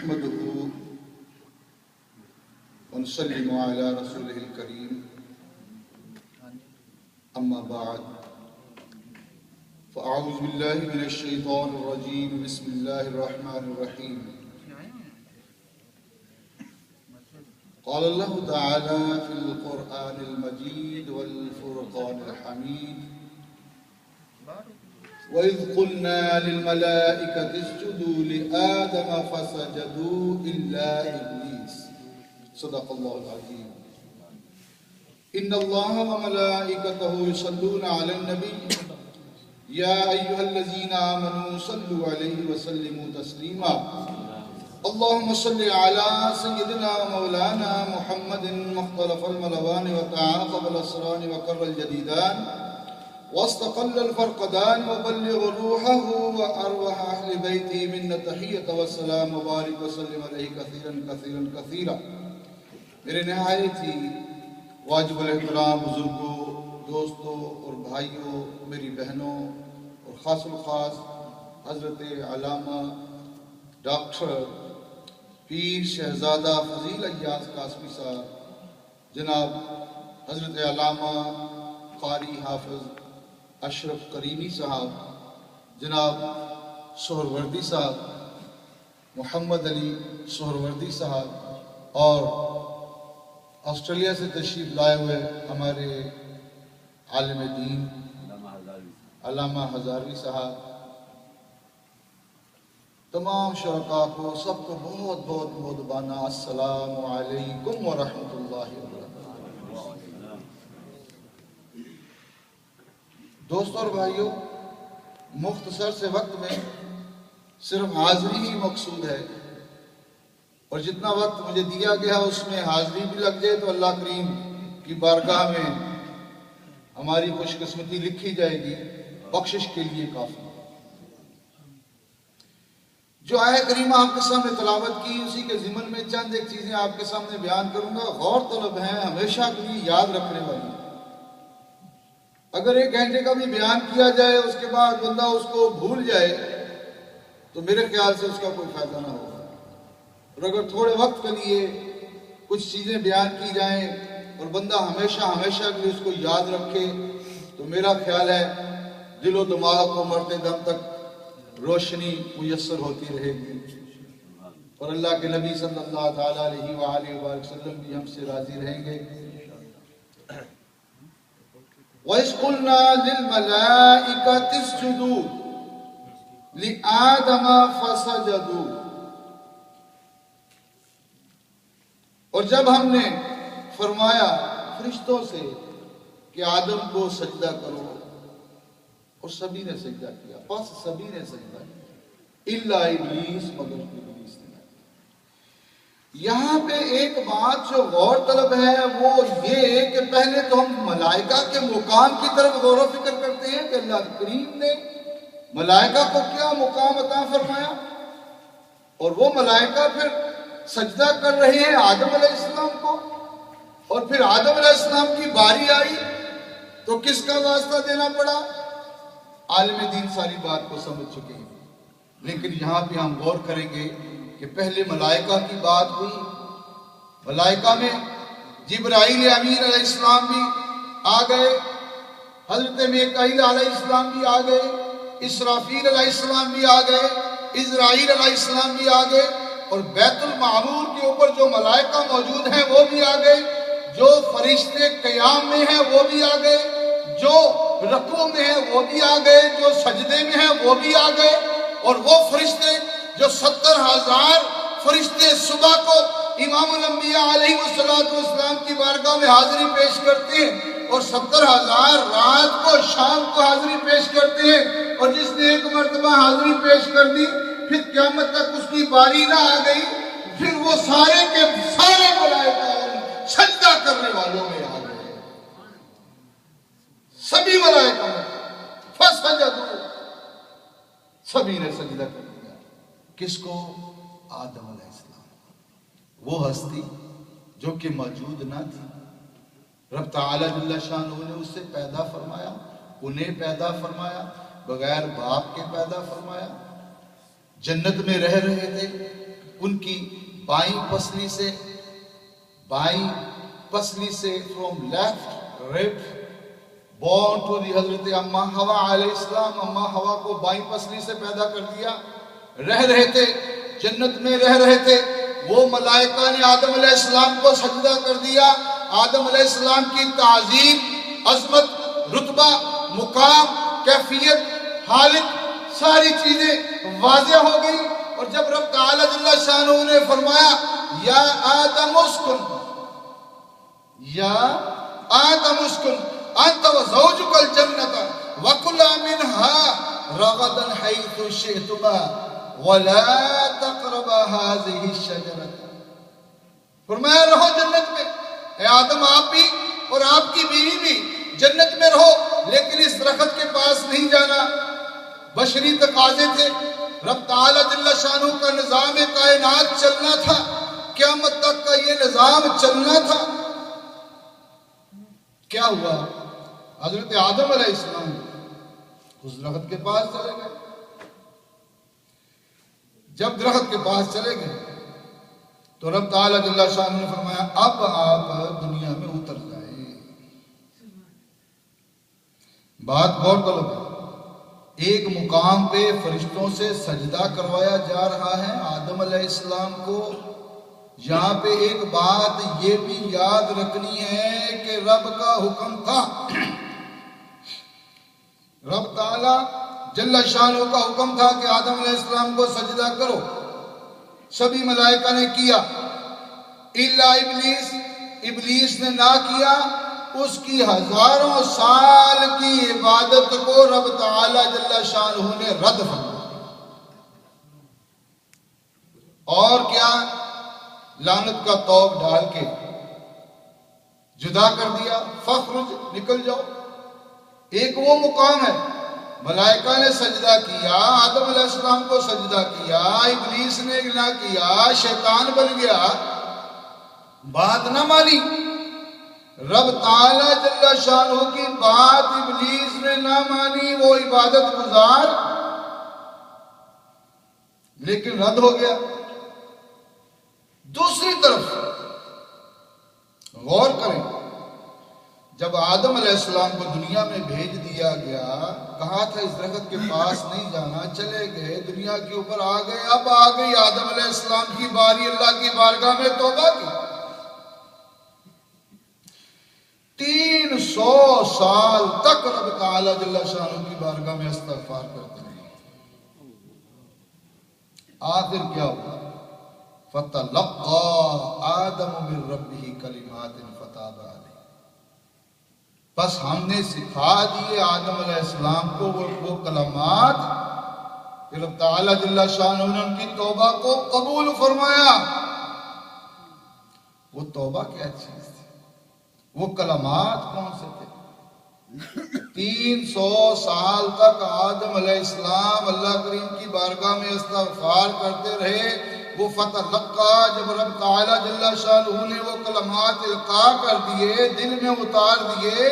نحمده ونسلم على رسوله الكريم أما بعد فأعوذ بالله من الشيطان الرجيم بسم الله الرحمن الرحيم قال الله تعالى في القرآن المجيد والفرقان الحميد وإذ قلنا للملائكة اسجدوا لآدم فسجدوا إلا إبليس صدق الله العظيم إن الله وملائكته يصلون على النبي يا أيها الذين آمنوا صلوا عليه وسلموا تسليما اللهم صل على سيدنا ومولانا محمد مختلف الملوان وتعاقب الأسران وكر الجديدان واستقل الفرقدان وبلغ روحه وأرواح أهل بيته من تحية والسلام وبارك وسلم عليه كثيرا كثيرا كثيرا میرے نہایت ہی واجب الاحترام بزرگوں، دوستوں اور بھائیوں، میری بہنوں اور خاص الخاص حضرت علامہ ڈاکٹر پیر شہزادہ فضیل ایاز قاسمی صاحب، جناب حضرت علامہ قاری حافظ اشرف کریمی صاحب، جناب سہروردی صاحب، محمد علی سہروردی صاحب، اور آسٹریلیا سے تشریف لائے ہوئے ہمارے عالم دین علامہ ہزاروی صاحب، تمام شرکاء کو، سب کو بہت بہت مہربانہ السلام علیکم ورحمۃ اللہ وبرکاتہ۔ دوستوں اور بھائیوں، مختصر سے وقت میں صرف حاضری ہی مقصود ہے، اور جتنا وقت مجھے دیا گیا اس میں حاضری بھی لگ جائے تو اللہ کریم کی بارگاہ میں ہماری خوش قسمتی لکھی جائے گی، بخشش کے لیے کافی۔ جو آیت کریمہ آپ کے سامنے تلاوت کی، اسی کے ضمن میں چند ایک چیزیں آپ کے سامنے بیان کروں گا، غور طلب ہیں، ہمیشہ کے لیے یاد رکھنے والی۔ اگر 1 گھنٹے کا بھی بیان کیا جائے اس کے بعد بندہ اس کو بھول جائے تو میرے خیال سے اس کا کوئی فائدہ نہ ہوگا، اور اگر تھوڑے وقت کے لیے کچھ چیزیں بیان کی جائیں اور بندہ ہمیشہ کے لیے اس کو یاد رکھے تو میرا خیال ہے دل و دماغ کو مرتے دم تک روشنی میسر ہوتی رہے گی، اور اللہ کے نبی صلی اللہ تعالیٰ علیہ وآلہ وسلم بھی ہم سے راضی رہیں گے۔ وَإِذْ قُلْنَا لِلْمَلَائِكَةِ اسْجُدُوا لِآدَمَ فَسَجَدُوا، اور جب ہم نے فرمایا فرشتوں سے کہ آدم کو سجدہ کرو، اور سبھی نے سجدہ کیا، بس سبھی نے سجدہ کیا، الا ابلیس، مگر ابلیس نے۔ یہاں پہ ایک بات جو غور طلب ہے وہ یہ کہ پہلے تو ہم ملائکہ کے مقام کی طرف غور و فکر کرتے ہیں کہ اللہ کریم نے ملائکہ کو کیا مقام عطا فرمایا، اور وہ ملائکہ پھر سجدہ کر رہے ہیں آدم علیہ السلام کو، اور پھر آدم علیہ السلام کی باری آئی تو کس کا واسطہ دینا پڑا؟ عالم دین ساری بات کو سمجھ چکے ہیں، لیکن یہاں پہ ہم غور کریں گے کہ پہلے ملائکہ کی بات ہوئی، ملائکہ میں جبرائیل امین علیہ السلام بھی آ گئے، حضرت میکائیل علیہ السلام بھی آ گئے، اسرافیل علیہ السلام بھی آ گئے، عزرائیل علیہ السلام بھی آ گئے، اور بیت المعمور کے اوپر جو ملائکہ موجود ہیں وہ بھی آ گئے، جو فرشتے قیام میں ہیں وہ بھی آ گئے، جو رکوع میں ہیں وہ بھی آ گئے، جو سجدے میں ہیں وہ بھی آ گئے، اور وہ فرشتے جو 70,000 فرشتے صبح کو امام الانبیاء علیہ السلام کی بارگاہ میں حاضری پیش کرتے ہیں، اور 70,000 رات کو شام کو حاضری پیش کرتے ہیں، اور جس نے ایک مرتبہ حاضری پیش کر دی پھر قیامت تک اس کی باری نہ آ گئی، پھر وہ سارے کے سارے ملائکہ سجدہ کرنے والوں میں آ گئے، سبھی ملائکہ فسجدوا، سبھی نے سجدہ کر دیا۔ کس کو؟ آدم علیہ السلام، وہ ہستی جو کہ موجود نہ تھی، رب تعالیٰ جل شانہ نے اسے پیدا فرمایا، انہیں پیدا فرمایا، بغیر باپ کے پیدا فرمایا، جنت میں رہ رہے تھے، ان کی بائیں پسلی سے from left rib born to the حضرت اما حوا علیہ السلام. اما حوا کو بائیں پسلی سے پیدا کر دیا. رہ رہے تھے جنت میں، رہ رہے تھے. وہ ملائکہ نے آدم علیہ السلام کو سجدہ کر دیا. آدم علیہ السلام کی تعظیم، عظمت، رتبہ، مقام، کیفیت، حالت، ساری چیزیں واضح ہو گئی. اور جب رب تعالی جل شانہ نے فرمایا یا آدم اسکن، یا آدم اسکن انت وزوجک الجنت وکلا منها رغدا حیث شئتما ولا تقربا هذه الشجرة. فرمایا رہو جنت میں. اے آدم آپ بھی اور آپ کی بیوی بھی جنت میں رہو، لیکن اس درخت کے پاس نہیں جانا. بشری تقاضے تھے. رب تعالی جل شانہ کا نظام کائنات چلنا تھا، قیامت تک کا یہ نظام چلنا تھا. کیا ہوا؟ حضرت آدم علیہ السلام اس درخت کے پاس چلے گئے. جب درخت کے پاس چلے گئے تو رب تعالی جل شانہ نے فرمایا اب آپ دنیا میں اتر جائیں. بات غور کرو. ایک مقام پہ فرشتوں سے سجدہ کروایا جا رہا ہے آدم علیہ السلام کو. یہاں پہ ایک بات یہ بھی یاد رکھنی ہے کہ رب کا حکم تھا، رب تعالی جل شانہ کا حکم تھا کہ آدم علیہ السلام کو سجدہ کرو. سبھی ملائکہ نے کیا الا ابلیس. ابلیس نے نہ کیا. اس کی ہزاروں سال کی عبادت کو رب تعالی جل شانہ نے رد فرمایا. اور کیا؟ لعنت کا توق ڈال کے جدا کر دیا. فخرج، نکل جاؤ. ایک وہ مقام ہے، ملائکہ نے سجدہ کیا، آدم علیہ السلام کو سجدہ کیا، ابلیس نے نہ کیا، شیطان بن گیا، بات نہ مانی. رب تعالی جل شانہ کی بات ابلیس نے نہ مانی، وہ عبادت گزار لیکن رد ہو گیا. دوسری طرف غور کریں، جب آدم علیہ السلام کو دنیا میں بھیج دیا گیا، کہا تھا اس درخت کے پاس نہیں جانا، چلے گئے، دنیا کے اوپر آ گئے. اب آ گئی آدم علیہ السلام کی باری اللہ کی بارگاہ میں توبہ کی. 300 سال تک رب تعالی جل شانہ کی بارگاہ میں استغفار کرتے رہے. آخر کیا ہوا؟ فَتَلَقَّى آدَمُ مِن رَبِّهِ كَلِمَاتٍ فَتَابَ عَلَيْهِ. بس ہم نے سکھا دیے آدم علیہ السلام کو وہ کلمات کہ رب تعالی جل شانہ نے ان کی توبہ کو قبول فرمایا. وہ توبہ کیا چیز تھی؟ وہ کلمات کون سے تھے؟ 300 سال تک آدم علیہ السلام اللہ کریم کی بارگاہ میں استغفار کرتے رہے. وہ فتلقا، جب رب تعالی جل شانہ نے وہ کلمات القاء کر دیے، دل میں اتار دیے،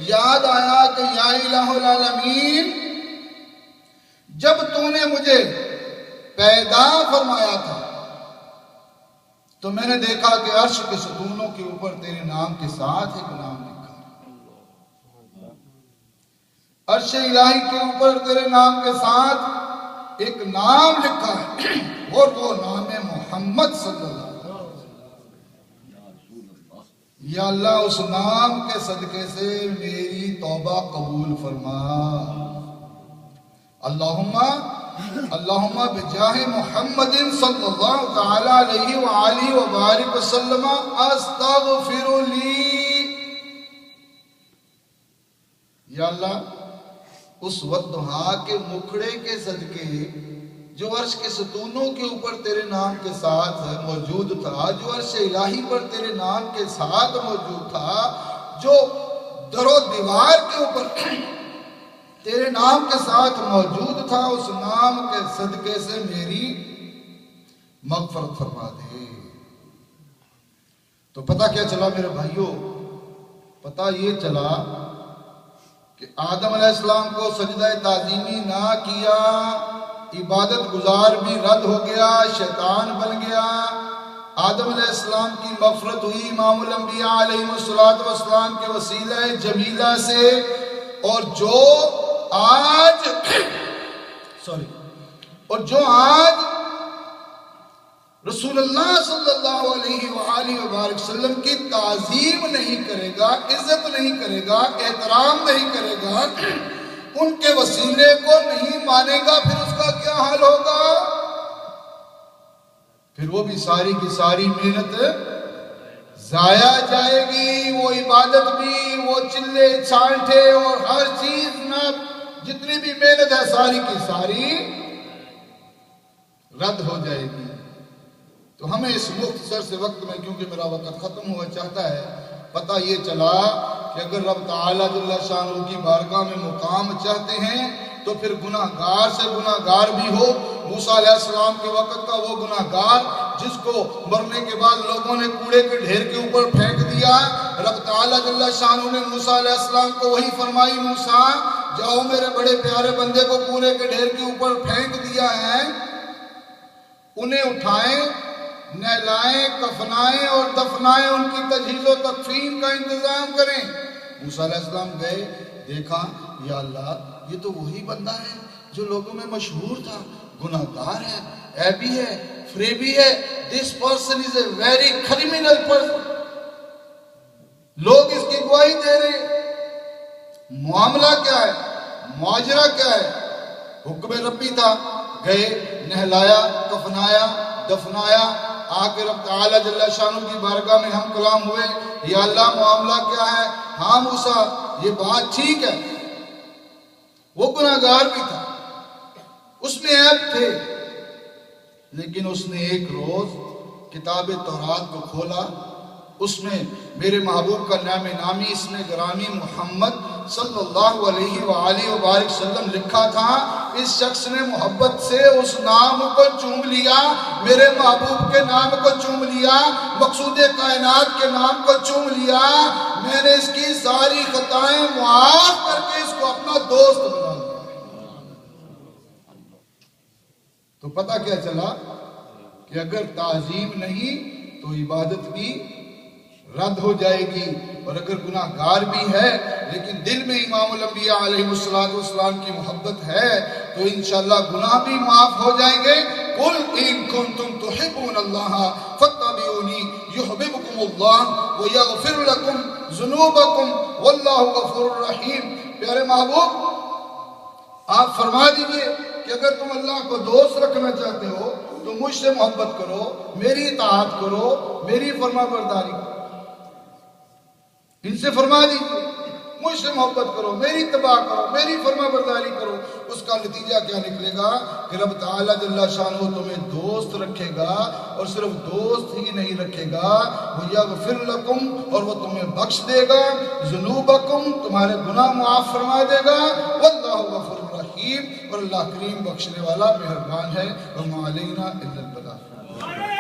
یاد آیا کہ یا الہ العالمین، جب تو نے مجھے پیدا فرمایا تھا تو میں نے دیکھا کہ عرش کے ستونوں کے اوپر تیرے نام کے ساتھ ایک نام لکھا ہے. عرش الہی کے اوپر تیرے نام کے ساتھ ایک نام لکھا ہے، اور وہ نام ہے محمد صلی اللہ علیہ وسلم. یا اللہ اس نام کے صدقے سے میری توبہ قبول فرما. اللہم بجاہ محمد صلی اللہ تعالی علیہ وآلہ وبارک وسلم استغفر لی. یا اللہ اس والضحیٰ کے مکھڑے کے صدقے جو عرش کے ستونوں کے اوپر تیرے نام کے ساتھ موجود تھا، جو عرش الہی پر تیرے نام کے ساتھ موجود تھا، جو در و دیوار کے اوپر تیرے نام کے ساتھ موجود تھا، اس نام کے صدقے سے میری مغفرت فرما دے. تو پتہ کیا چلا میرے بھائیوں؟ پتہ یہ چلا کہ آدم علیہ السلام کو سجدہ تعظیمی نہ کیا، عبادت گزار بھی رد ہو گیا، شیطان بن گیا۔ آدم علیہ السلام کی مغفرت ہوئی امام الانبیاء علیہ السلام کے وسیلہ جمیلہ سے، اور جو آج رسول اللہ صلی اللہ علیہ وآلہ وبارک وسلم کی تعظیم نہیں کرے گا، عزت نہیں کرے گا، احترام نہیں کرے گا، ان کے وسیلے کو نہیں مانے گا، پھر اس کا کیا حال ہوگا؟ پھر وہ بھی ساری کی ساری محنت ضائع جائے گی، وہ عبادت بھی، وہ چلے چھانٹے اور ہر چیز میں جتنی بھی محنت ہے ساری کی ساری رد ہو جائے گی۔ تو ہمیں اس مختصر سے وقت میں، کیونکہ میرا وقت ختم ہوا چاہتا ہے، پتہ یہ چلا کہ اگر رب تعالیٰ جل شانہ کی بارگاہ میں مقام چاہتے ہیں تو پھر گناہگار سے گناہگار بھی ہو۔ موسیٰ علیہ السلام کے وقت کا وہ گناہگار جس کو مرنے کے بعد لوگوں نے کوڑے کے ڈھیر کے اوپر پھینک دیا، رب تعالیٰ جل شانہ نے موسیٰ علیہ السلام کو وہی فرمائی، موسیٰ جاؤ میرے بڑے پیارے بندے کو کوڑے کے ڈھیر کے اوپر پھینک دیا ہے، انہیں اٹھائیں، نہلائیں، کفنائیں اور دفنائیں، ان کی تجہیز و تکفین کا انتظام کریں۔ موسیٰ علیہ السلام گئے، دیکھا یا اللہ یہ تو وہی بندہ ہے جو لوگوں میں مشہور تھا، گناہگار ہے، عیبی ہے، فریبی ہے، this person is a very criminal person، لوگ اس کی گواہی دے رہے ہیں۔ معاملہ کیا ہے، معاجرہ کیا ہے؟ حکم ربی تھا، گئے، نہلایا، کفنایا، دفنایا، آکے رب تعالیٰ جل شانہ کی بارگاہ میں ہم کلام ہوئے، یا اللہ معاملہ کیا ہے؟ ہاں موسیٰ یہ بات ٹھیک ہے، وہ گناہگار بھی تھا، اس میں عیب تھے، لیکن اس نے ایک روز کتاب تورات کو کھولا، اس میں میرے محبوب کا نام نامی اسم گرامی محمد صلی اللہ علیہ وآلہ وبارک وسلم لکھا تھا۔ اس شخص نے محبت سے اس نام کو چوم لیا، میرے محبوب کے نام کو چوم لیا، مقصود کائنات کے نام کو چوم لیا، میں نے اس کی ساری خطائیں معاف کر کے اس کو اپنا دوست بنا لیا۔ تو پتہ کیا چلا کہ اگر تعظیم نہیں تو عبادت بھی رد ہو جائے گی، اور اگر گناہگار بھی ہے لیکن دل میں امام الانبیاء علیہ السلام کی محبت ہے تو انشاءاللہ گناہ بھی معاف ہو جائیں گے۔ قُلْ إِن كُنتُمْ تُحِبُّونَ اللَّهَ فَاتَّبِعُونِي يُحْبِبْكُمُ اللَّهُ وَيَغْفِرْ لَكُمْ ذُنُوبَكُمْ وَاللَّهُ غَفُورٌ رَحِيمٌ۔ پیارے محبوب آپ فرما دیجئے کہ اگر تم اللہ کو دوست رکھنا چاہتے ہو تو مجھ سے محبت کرو، میری اطاعت کرو، میری فرما برداری کرو۔ ان سے فرما دیجئے مجھ سے محبت کرو، میری اتباع کرو، میری فرما برداری کرو۔ اس کا نتیجہ کیا نکلے گا کہ رب تعالیٰ جل شانہ تمہیں دوست رکھے گا، اور صرف دوست ہی نہیں رکھے گا، وَيَغْفِرْ لَكُمْ، اور وہ تمہیں بخش دے گا، ذُنُوبَكُمْ، تمہارے گناہ معاف فرما دے گا، وَاللَّهُ غَفُورٌ رَحِيمٌ، اور اللہ کریم بخشنے والا مہربان ہے، وَمَا عَلَيْنَا إِلَّا الْبَلَاغُ۔